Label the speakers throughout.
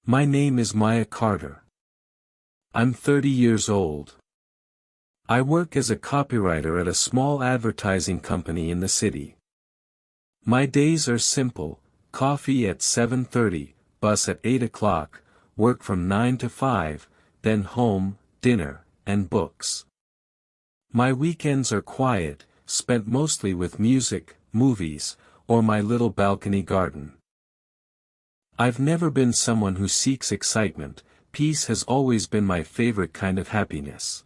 Speaker 1: My name is Maya Carter. I'm 30 years old. I work as a copywriter at a small advertising company in the city. My days are simple: coffee at 7:30, bus at 8 o'clock, work from 9 to 5, then home, dinner, and books. My weekends are quiet, spent mostly with music, movies, or my little balcony garden. I've never been someone who seeks excitement. Peace has always been my favorite kind of happiness.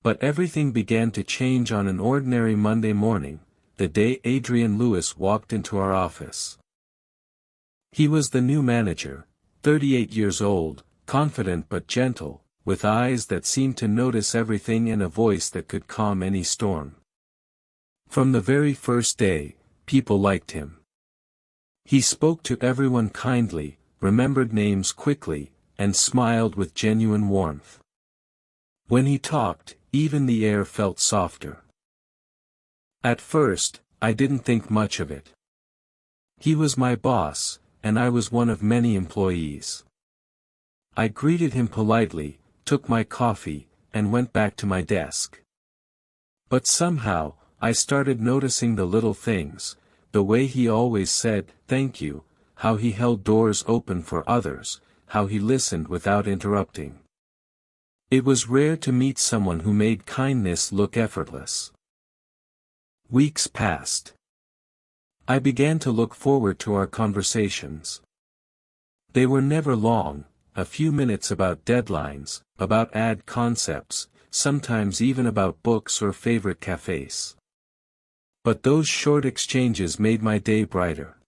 Speaker 1: But everything began to change on an ordinary Monday morning, the day Adrian Lewis walked into our office. He was the new manager, 38 years old, confident but gentle, with eyes that seemed to notice everything and a voice that could calm any storm. From the very first day, people liked him. He spoke to everyone kindly, remembered names quickly, and smiled with genuine warmth. When he talked, even the air felt softer. At first, I didn't think much of it. He was my boss, and I was one of many employees. I greeted him politely, took my coffee, and went back to my desk. But somehow, I started noticing the little things, the way he always said, "Thank you," how he held doors open for others, how he listened without interrupting. It was rare to meet someone who made kindness look effortless. Weeks passed. I began to look forward to our conversations. They were never long, a few minutes about deadlines, about ad concepts, sometimes even about books or favorite cafes. But those short exchanges made my day brighter.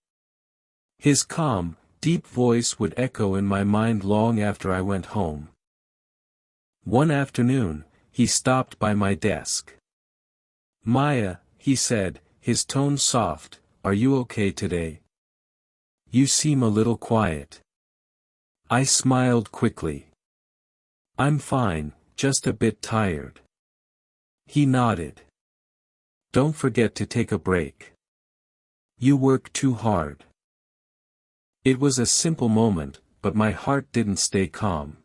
Speaker 1: His calm, deep voice would echo in my mind long after I went home. One afternoon, he stopped by my desk. "Maya," he said, his tone soft, "are you okay today? You seem a little quiet." I smiled quickly. "I'm fine, just a bit tired." He nodded. "Don't forget to take a break. You work too hard." It was a simple moment, but my heart didn't stay calm.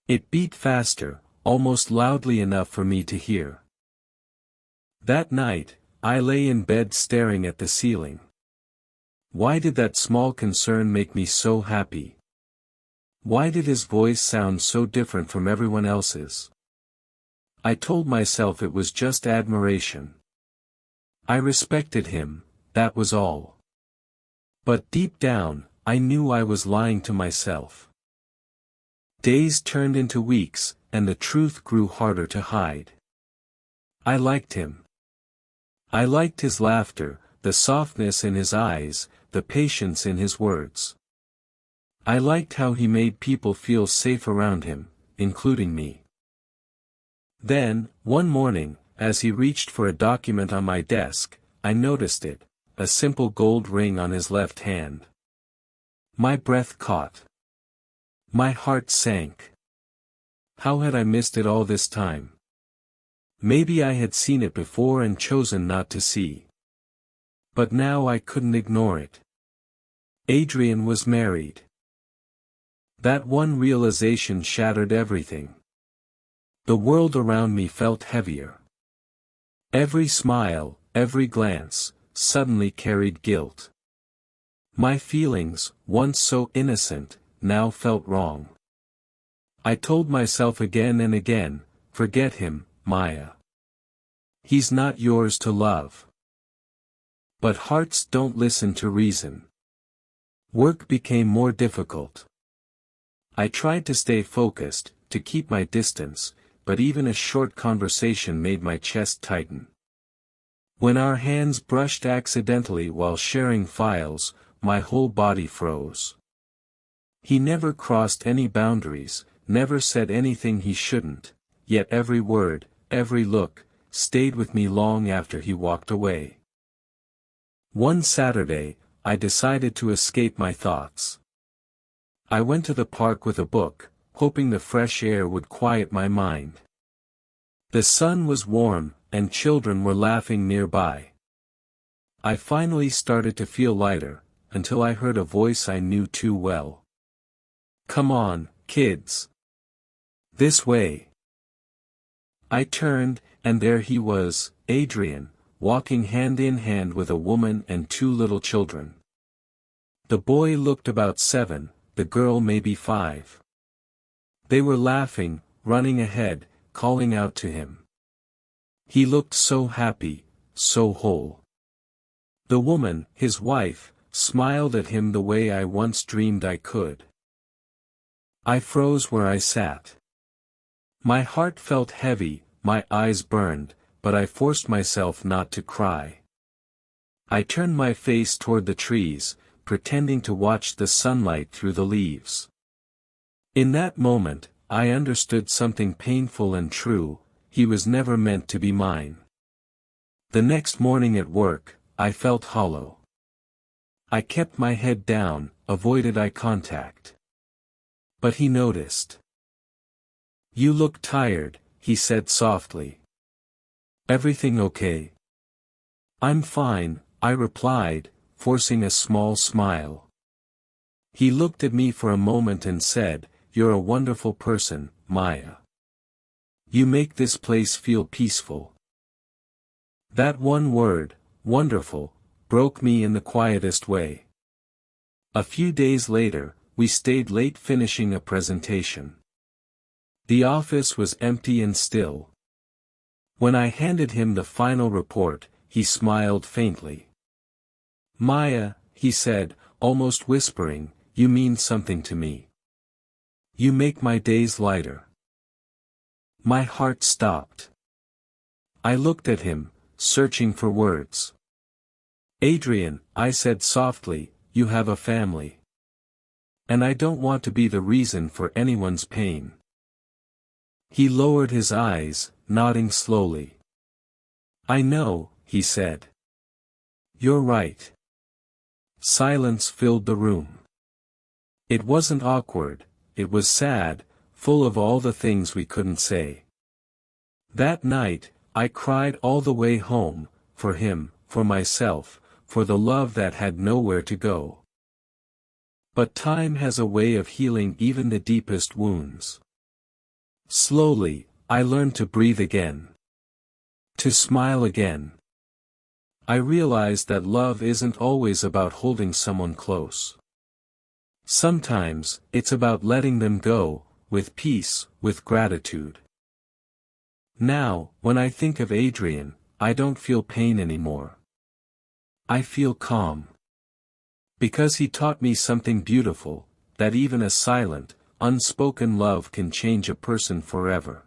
Speaker 1: It beat faster, almost loudly enough for me to hear. That night, I lay in bed staring at the ceiling. Why did that small concern make me so happy? Why did his voice sound so different from everyone else's? I told myself it was just admiration. I respected him, that was all. But deep down, I knew I was lying to myself. Days turned into weeks, and the truth grew harder to hide. I liked him. I liked his laughter, the softness in his eyes, the patience in his words. I liked how he made people feel safe around him, including me. Then, one morning, as he reached for a document on my desk, I noticed it, a simple gold ring on his left hand. My breath caught. My heart sank. How had I missed it all this time? Maybe I had seen it before and chosen not to see. But now I couldn't ignore it. Adrian was married. That one realization shattered everything. The world around me felt heavier. Every smile, every glance, suddenly carried guilt. My feelings, once so innocent, now felt wrong. I told myself again and again, "Forget him, Maya. He's not yours to love." But hearts don't listen to reason. Work became more difficult. I tried to stay focused, to keep my distance, but even a short conversation made my chest tighten. When our hands brushed accidentally while sharing files, my whole body froze. He never crossed any boundaries, never said anything he shouldn't, yet every word, every look, stayed with me long after he walked away. One Saturday, I decided to escape my thoughts. I went to the park with a book, hoping the fresh air would quiet my mind. The sun was warm, and children were laughing nearby. I finally started to feel lighter, until I heard a voice I knew too well. Come on, kids. This way. I turned, and there he was, Adrian, walking hand in hand with a woman and two little children. The boy looked about 7, the girl maybe 5. They were laughing, running ahead, calling out to him. He looked so happy, so whole. The woman, his wife, smiled at him the way I once dreamed I could. I froze where I sat. My heart felt heavy, my eyes burned, but I forced myself not to cry. I turned my face toward the trees, pretending to watch the sunlight through the leaves. In that moment, I understood something painful and true: he was never meant to be mine. The next morning at work, I felt hollow. I kept my head down, avoided eye contact. But he noticed. "You look tired," he said softly. "Everything okay?" "I'm fine," I replied, forcing a small smile. He looked at me for a moment and said, "You're a wonderful person, Maya. You make this place feel peaceful." That one word, wonderful, broke me in the quietest way. A few days later, we stayed late finishing a presentation. The office was empty and still. When I handed him the final report, he smiled faintly. "Maya," he said, almost whispering, "you mean something to me. You make my days lighter." My heart stopped. I looked at him, searching for words. "Adrian," I said softly, "you have a family. And I don't want to be the reason for anyone's pain." He lowered his eyes, nodding slowly. "I know," he said. "You're right." Silence filled the room. It wasn't awkward, it was sad, full of all the things we couldn't say. That night, I cried all the way home, for him, for myself, for the love that had nowhere to go. But time has a way of healing even the deepest wounds. Slowly, I learned to breathe again. To smile again. I realized that love isn't always about holding someone close. Sometimes, it's about letting them go, with peace, with gratitude. Now, when I think of Adrian, I don't feel pain anymore. I feel calm. Because he taught me something beautiful, that even a silent, unspoken love can change a person forever.